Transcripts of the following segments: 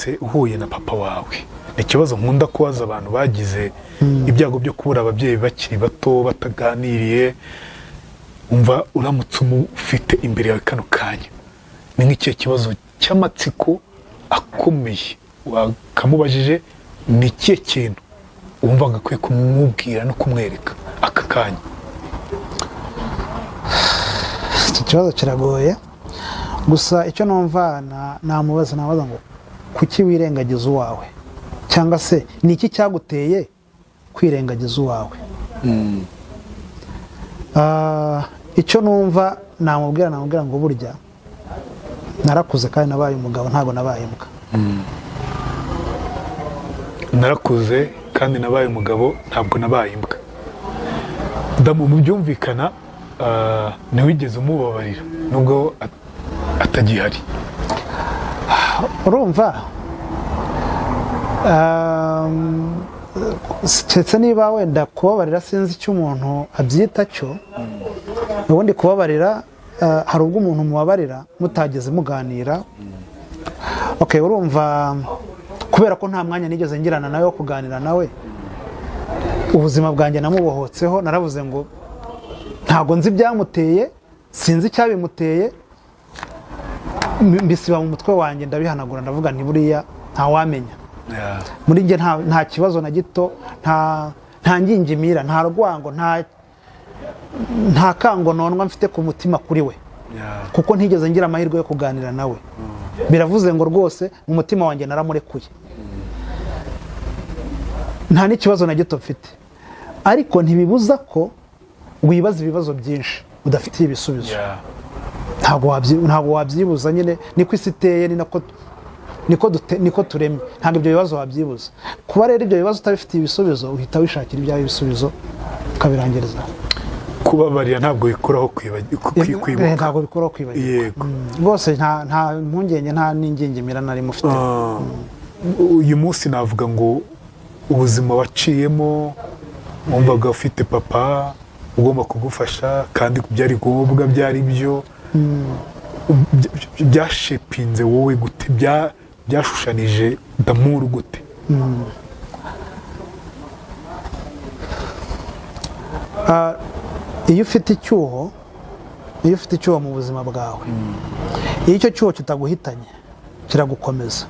uramutse uhuye na papa wawe, ni ikibazo nkunda kubaza abantu bagize ibyago byo kubura ababyeyi bakiri bato bataganiriye, umva uramutse umufite imbere yawe kano kanya, ni nk'ikihe kibazo cy'amatsiko akomeye wakamubajije, ni ikihe kintu wumva agakwiye kumubwira no kumwereka aka kanya? Iki kibazo kiragoye, gusa icyo numva namubaza ngo kuki wirengagiza uwawe, cyangwa se ni iki cyaguteye kwirengagiza uwawe? Icyo numva namubwira ngo burya narakuze kandi nabaye umugabo, ntabwo nabaye imbwa. Narakuze kandi nabaye umugabo, ntabwo nabaye imbwa. Damu, mu byumvikana ntiwigeze umubabarira nubwo atagihari. Urumva, ndetse niba wenda kubabarira sinzi icyo umuntu abyita cyo, ubundi kubabarira hari ubwo umuntu mubabarira mutageze muganira. Okay, urumva kubera ko nta mwanya nigeze ngirana nawe wo kuganira nawe, ubuzima bwanjye namubohotseho, naravuze ngo ntago nzi ibyamuteye, sinzi icyabimuteye, mbisiba mu mutwe wanjye ndabihanagura, ndavuga nti buriya ntawamenya. Muri njye nta kibazo na gito, nta ngingimira, nta rwango, nta kangononwa mfite ku mutima kuri we, kuko ntigeze ngira amahirwe yo kuganira nawe. Biravuze ngo rwose mu mutima wanjye naramurekuye, nta n'ikibazo na gito mfite. Ariko ntibibuza ko wibaza ibibazo byinshi udafitiye ibisubizo. Ntabwo wabyibuza, nyine niko isi iteye, niko turemye, ntabwo ibyo bibazo wabyibuza. Kuba rero ibyo bibazo utabifitiye ibisubizo, uhita wishakira ibyawe ibisubizo ukabirangiriza. Kubabarira ntabwo bikuraho kwibuka. Ntabwo bikuraho kwibagirwa rwose, nta mpungenge, nta n'ingingimira nari mufite. Uyu munsi navuga ngo ubuzima waciyemo, wumvaga ufite papa ugomba kugufasha, kandi byari ngombwa, byari byo byashepinze wowe gute, byashushanije Damuru gute? Iyo ufite icyuho mu buzima bwawe, iyo icyo cyuho kitaguhitanye kiragukomeza.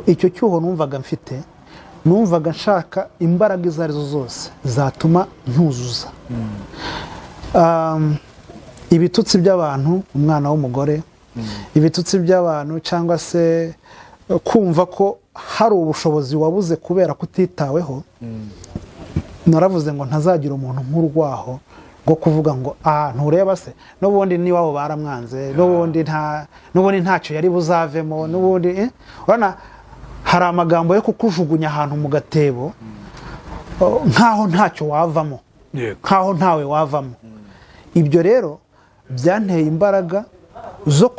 Icyo cyuho numvaga mfite, numvaga nshaka imbaraga izo arizo zose zatuma ntuzuza. Ibitutsi by'abantu, umwana w'umugore, ibitutsi by'abantu, cyangwa se kumva ko hari ubushobozi wabuze kubera kutitaweho, naravuze ngo ntazagira umuntu nk'urwaho rwo kuvuga ngo ntureba se, n'ubundi n'iwabo baramwanze, n'ubundi ntacyo yari buzavemo, n'ubundi urabona hari amagambo yo kukujugunya ahantu mu gatebo, nk'aho ntacyo wavamo, nk'aho ntawe wavamo. Ibyo rero byanteye imbaraga zo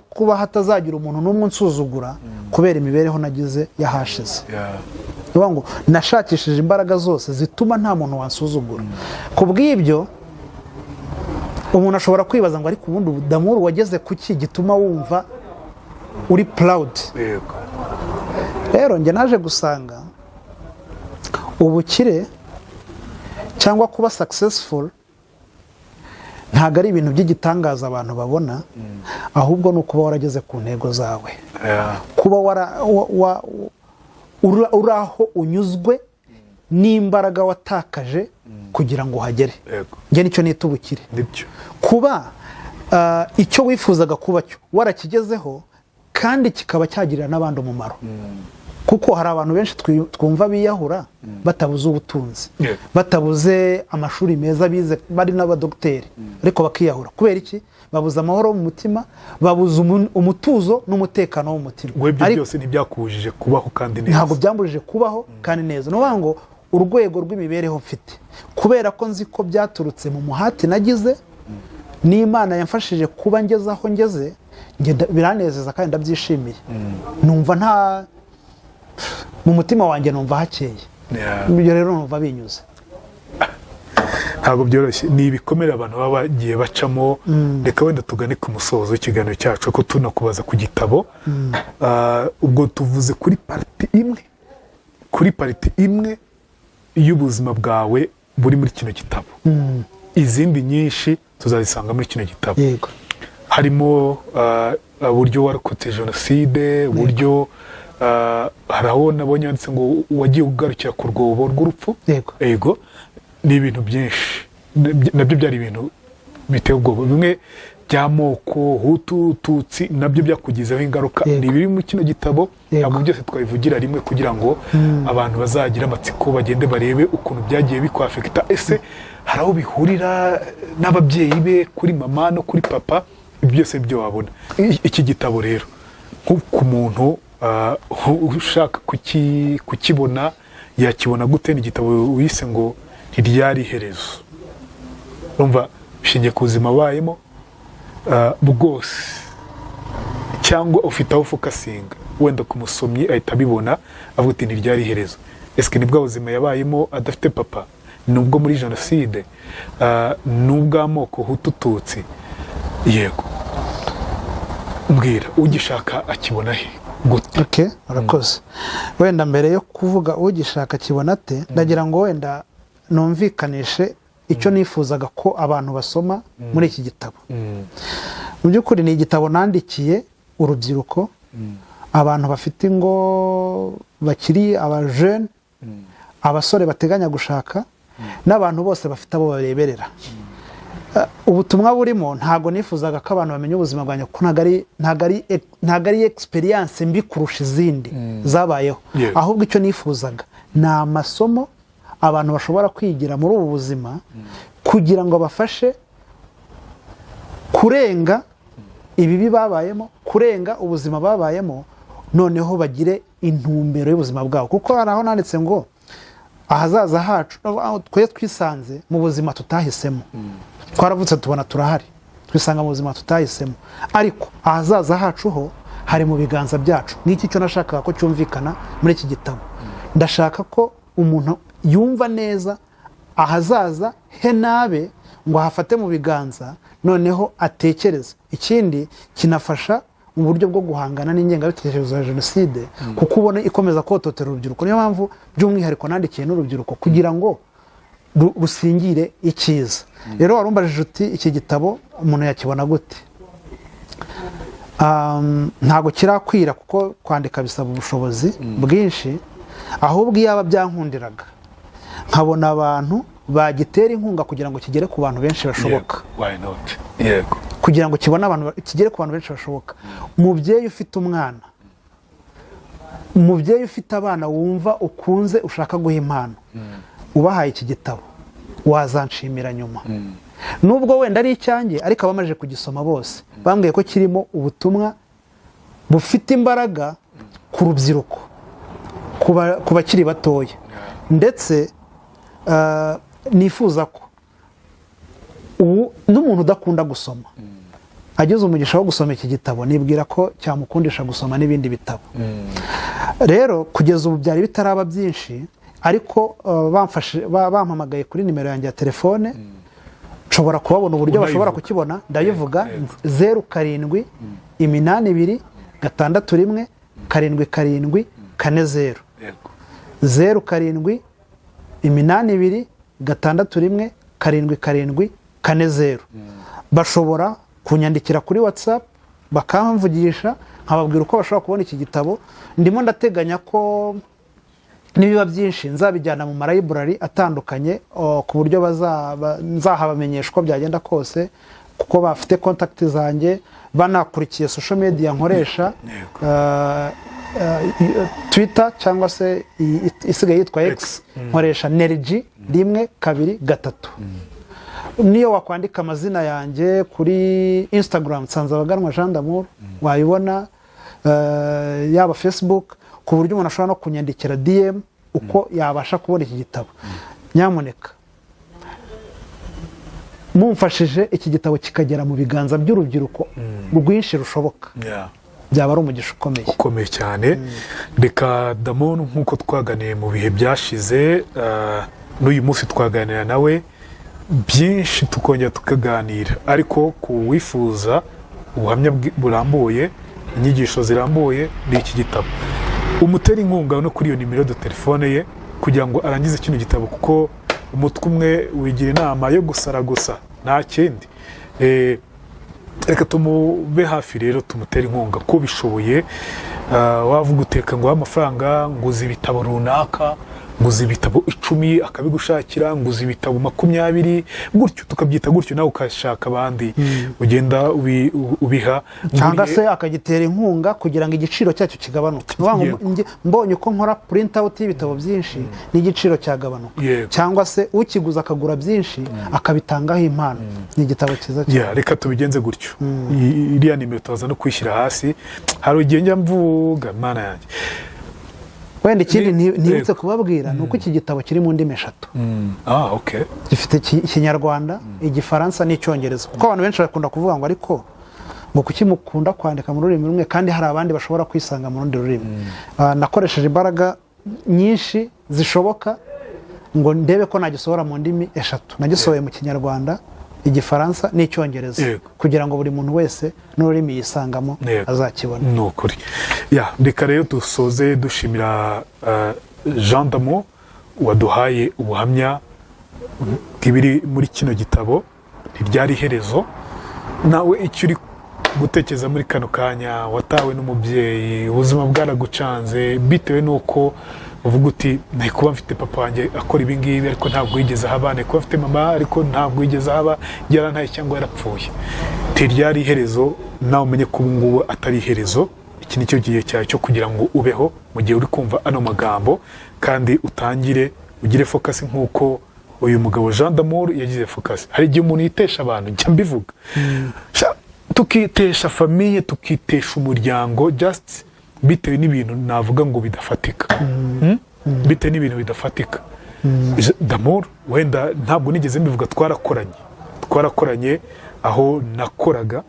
kuba hatazagira umuntu n'umwe unsuzugura kubera imibereho nagize yahashize. Ngo nashakishije imbaraga zose zituma nta muntu wansuzugura. Ku bw'ibyo umuntu ashobora kwibaza ngo ariko ubundi Damuru wageze kuki gituma wumva uri proud? Rero njye naje gusanga ubukire cyangwa kuba successful ntabwo ari ibintu by'igitangaza abantu babona, ahubwo ni ukuba warageze ku ntego zawe, kuba uri aho unyuzwe n'imbaraga watakaje kugira ngo uhagere. Njye nicyo nita ubukire, kuba icyo wifuzaga kuba cyo warakigezeho kandi kikaba cyagirira n'abandi umumaro. Kuko hari abantu benshi twumva biyahura batabuze ubutunzi, batabuze amashuri meza bize, bari n'abadogiteri, ariko bakiyahura kubera iki? Babuze amahoro mu mutima, babuze umutuzo n'umutekano w'umutima. Ibyo byose ntibyakubujije kubaho kandi neza. Ntabwo byambujije kubaho kandi neza. Nuvuga ngo urwego rw'imibereho mfite, kubera ko nzi ko byaturutse mu muhati nagize, n'Imana yamfashije kuba ngeze aho ngeze, biranezeza kandi ndabyishimiye. Numva mu mutima wanjye numva hakeye. Ibyo rero numva binyuze. ntabwo byoroshye, ni ibikomere abantu baba bagiye bacamo. Reka wenda tugane ku musozo w'ikiganiro cyacu ko tunakubaza ku gitabo. Ubwo tuvuze kuri pariti imwe y'ubuzima bwawe buri muri kino gitabo. Izindi nyinshi tuzazisanga muri kino gitabo. Yego. Harimo uburyo warokotse jenoside, uburyo hari aho nabonye yanditse ngo wagiye ugarukira ku rwobo rw'urupfu. Yego. Ni ibintu byinshi, nabyo byari ibintu biteye ubwoba, bimwe by'amoko, Hutu, Tutsi, nabyo byakugizeho ingaruka. Ni ibiri mu kino gitabo, ntabwo byose twabivugira rimwe kugira ngo abantu bazagira amatsiko bagende barebe ukuntu byagiye bikwafekita. Ese hari aho bihurira n'ababyeyi be, kuri mama no kuri papa, ibyo byose byo wabona. Iki gitabo rero ku muntu ushaka kukibona yakibona gute? Ni igitabo wise ngo ntiryari iherezo. Urumva bishingiye ku buzima bayemo bwose, cyangwa ufite aho ufokasinga wenda ku musomyi ahita abibona avuga ati ntiryari iherezo. Ese ni bwa buzima yabayemo adafite papa, nubwo muri jenoside, n'ubw'amoko Hutu, Tutsi? Yego, mbwira ugishaka akibona he gute? Urakoze. Wenda mbere yo kuvuga ugishaka akibona ate, ndagira ngo wenda numvikanishe icyo nifuzaga ko abantu basoma muri iki gitabo. Mu by'ukuri ni igitabo nandikiye urubyiruko, abantu bafite ingo bakiri abajene, abasore bateganya gushaka, n'abantu bose bafite abo bareberera. Ubutumwa burimo ntago nifuzaga ko abantu bamenya ubuzima bwanjye, ko ntago ari experience mbi kurusha izindi zabayeho. Ahubwo icyo nifuzaga ni amasomo abantu bashobora kwigira muri ubu buzima kugira ngo bafashe kurenga ibibi babayemo, kurenga ubuzima babayemo, noneho bagire intumbero y'ubuzima bwabo. Kuko hari aho nanditse ngo ahazaza hacu twe twisanze mu buzima tutahisemo. Twaravutse tubona turahari, twisanga mu buzima tutahisemo, ariko ahazaza hacu ho hari mu biganza byacu. N'iki cyo nashakaga ko cyumvikana muri iki gitabo. Ndashaka ko umuntu yumva neza ahazaza he nabe, ngo hafate mu biganza, noneho atekereza. Ikindi kinafasha mu buryo bwo guhangana n'ingengabitekerezo ya jenoside, kuko ubona ikomeza kototera urubyiruko. Niyo mpamvu by'umwihariko nandikiye n'urubyiruko kugira ngo rusingire icyiza. Rero warumbajije uti iki gitabo umuntu yakibona gute? Ntago kirakwira kuko kwandika bisaba ubushobozi bwinshi, ahubwo iyaba byankundiraga nkabona abantu bagitera inkunga kugira ngo kigere ku bantu benshi bashoboka. Why not? Yego. Kugira ngo kigere ku bantu benshi bashoboka. Umubyeyi ufite umwana, umubyeyi ufite abana wumva ukunze ushaka guha impano, ubahaye iki gitabo wazanshimira nyuma. Nubwo wenda ari icyanjye, ariko abamaje kugisoma bose bambwiye ko kirimo ubutumwa bufite imbaraga ku rubyiruko, ku bakiri batoya. Ndetse nifuza ko n'umuntu udakunda gusoma ageze umugisha wo gusoma iki gitabo, nibwira ko cyamukundisha gusoma n'ibindi bitabo. Rero kugeza ubu byari bitaraba byinshi, ariko bampamagaye kuri nimero yanjye ya telefone, nshobora kubabona uburyo bashobora kukibona. Ndayivuga 07 82 661 7 7 40 07 82 661 7 7 bashobora kunyandikira kuri WhatsApp bakamvugisha, nkababwira uko bashobora kubona iki gitabo. Ndimo ndateganya ko nibiba byinshi nzabijyana mu marayiburari atandukanye, ku buryo nzahabamenyesha uko byagenda kose, kuko bafite contact zanjye, banakurikiye social media nkoresha, Twitter cyangwa se isigaye yitwa X, nkoresha Nergy 1 2 3. Niyo wakwandika amazina yanjye kuri Instagram Nsanzabaganwa Jean d'Amour wayibona, yaba Facebook, ku buryo umuntu ashobora no kunyandikira DM uko yabasha kubona iki gitabo. Nyamuneka mumfashije iki gitabo kikagera mu biganza by'urubyiruko rwinshi rushoboka, byaba ari umugisha ukomeye cyane. Reka Damon, nk'uko twaganiye mu bihe byashize, n'uyu munsi twaganira nawe, byinshi tukongera tukaganira, ariko ku wifuza ubuhamya burambuye, inyigisho zirambuye, ni iki gitabo. Umutera inkunga no kuri iyo nimero de telefone ye kugira ngo arangize kino gitabo, kuko umutwe umwe wigira inama yo gusara gusa nta kindi. Reka tumube hafi rero, tumutere inkunga ko bishoboye. Wavuga uteka ngo amafaranga, nguze ibitabo runaka, nguze ibitabo 10 akabigushakira, nguze ibitabo 20, gutyo tukabyita gutyo, nawe ukashaka abandi ugenda ubiha, cyangwa se akagitera inkunga kugira ngo igiciro cyacyo kigabanuke. Mbonye uko nkora print out y'ibitabo byinshi n'igiciro cyagabanuka, cyangwa se ukiguza akagura byinshi akabitangaho impano. Ni igitabo cyiza cyane. Reka tubigenze gutyo. Iriya nimero tuza no kwishyira hasi. Hari ugenda mvuga mana yanjye. Wenda ikindi ntibutse kubabwira ni uko iki gitabo kiri mu ndimi 3. Okay. Gifite Ikinyarwanda, Igifaransa n'Icyongereza. Kuko abantu benshi bakunda kuvuga ngo ariko ngo kuki mukunda kwandika mu rurimi rumwe kandi hari abandi bashobora kwisanga mu rundi rurimi. Nakoresheje imbaraga nyinshi zishoboka ngo ndebe ko nagisohora mu ndimi 3. Nagisohoye mu Kinyarwanda, Igifaransa n'Icyongereza kugira ngo buri muntu wese n'ururimi yisangamo azakibona. Ni ukuri. Reka rero dusoze dushimira Jean d'Amour waduhaye ubuhamya bw'ibiri muri kino gitabo. Ntiryari iherezo. Nawe icyo uri gutekereza muri kano kanya, watawe n'umubyeyi, ubuzima bwaragucanze bitewe n'uko uvuga uti nari kuba mfite papa wanjye akora ibi ngibi ariko ntabwo yigeze ahaba, nari kuba mfite mama ariko ntabwo yigeze ahaba, yarantaye cyangwa yarapfuye. Ntiryari iherezo, nawe umenye ko ubu ngubu atari iherezo. Iki ni cyo gihe cyawe cyo kugira ngo ubeho mu gihe uri kumva ano magambo, kandi utangire ugire focus nk'uko uyu mugabo Jean d'Amour yagize focus. Hari igihe umuntu yitesha abantu, njya mbivuga, tukitesha famille, tukitesha umuryango just bitewe n'ibintu navuga ngo bidafatika. Bitewe n'ibintu bidafatika. d'Amour wenda ntabwo nigeze mbivuga, twarakoranye aho nakoraga.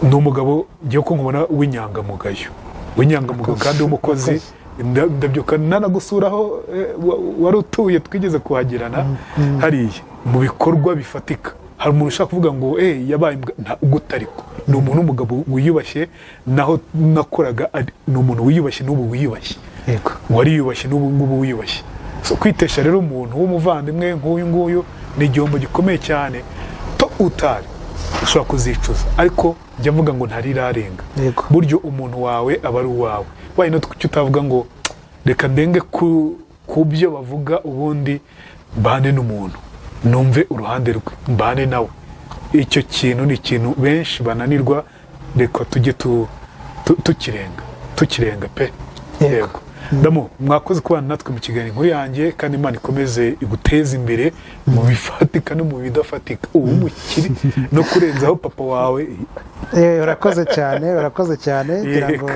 Ni umugabo ngiye ko nkubona w'inyangamugayo kandi w'umukozi. Ndabyuka nanagusuraho wari utuye, twigeze kuhagirana hariya mu bikorwa bifatika. Hari umuntu ushaka kuvuga ngo yabaye ugutariko. Ni umuntu w'umugabo wiyubashye, naho nakoraga ni umuntu wiyubashye n'ubu wiyubashye. Wariyubashye n'ubu ngubu wiyubashye. Kwitesha rero umuntu w'umuvandimwe nk'uyu nguyu ni igihombo gikomeye cyane. To utari ushobora kuzicuza, ariko njya mvuga ngo ntarirarenga. Buryo umuntu wawe aba ari uwawe. Why not kuki utavuga ngo reka ndenge ku byo bavuga, ubundi mbane n'umuntu, numve uruhande rwe, mbane nawe. Icyo kintu ni ikintu benshi bananirwa. Reka tujye tukirenga pe. Yego. Ndamo mwakoze kubana natwe mu kiganiro nkuru yanjye, kandi Imana ikomeze iguteza imbere mu bifatika no mu bidafatika. Ubu mukiri no kurenzaho papa wawe. Urakoze cyane kugira ngo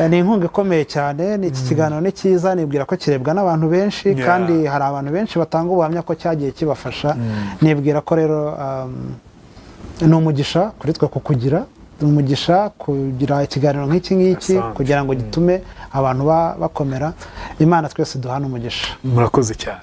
ni inkunga ikomeye cyane. Ni iki kiganiro ni cyiza, nibwira ko kirebwa n'abantu benshi, kandi hari abantu benshi batanga ubuhamya ko cyagiye kibafasha. Nibwira ko rero ni umugisha kuri twe kukugira, umugisha kugira ikiganiro nk'iki kugira ngo gitume abantu bakomera. Imana twese duhana umugisha. Murakoze cyane.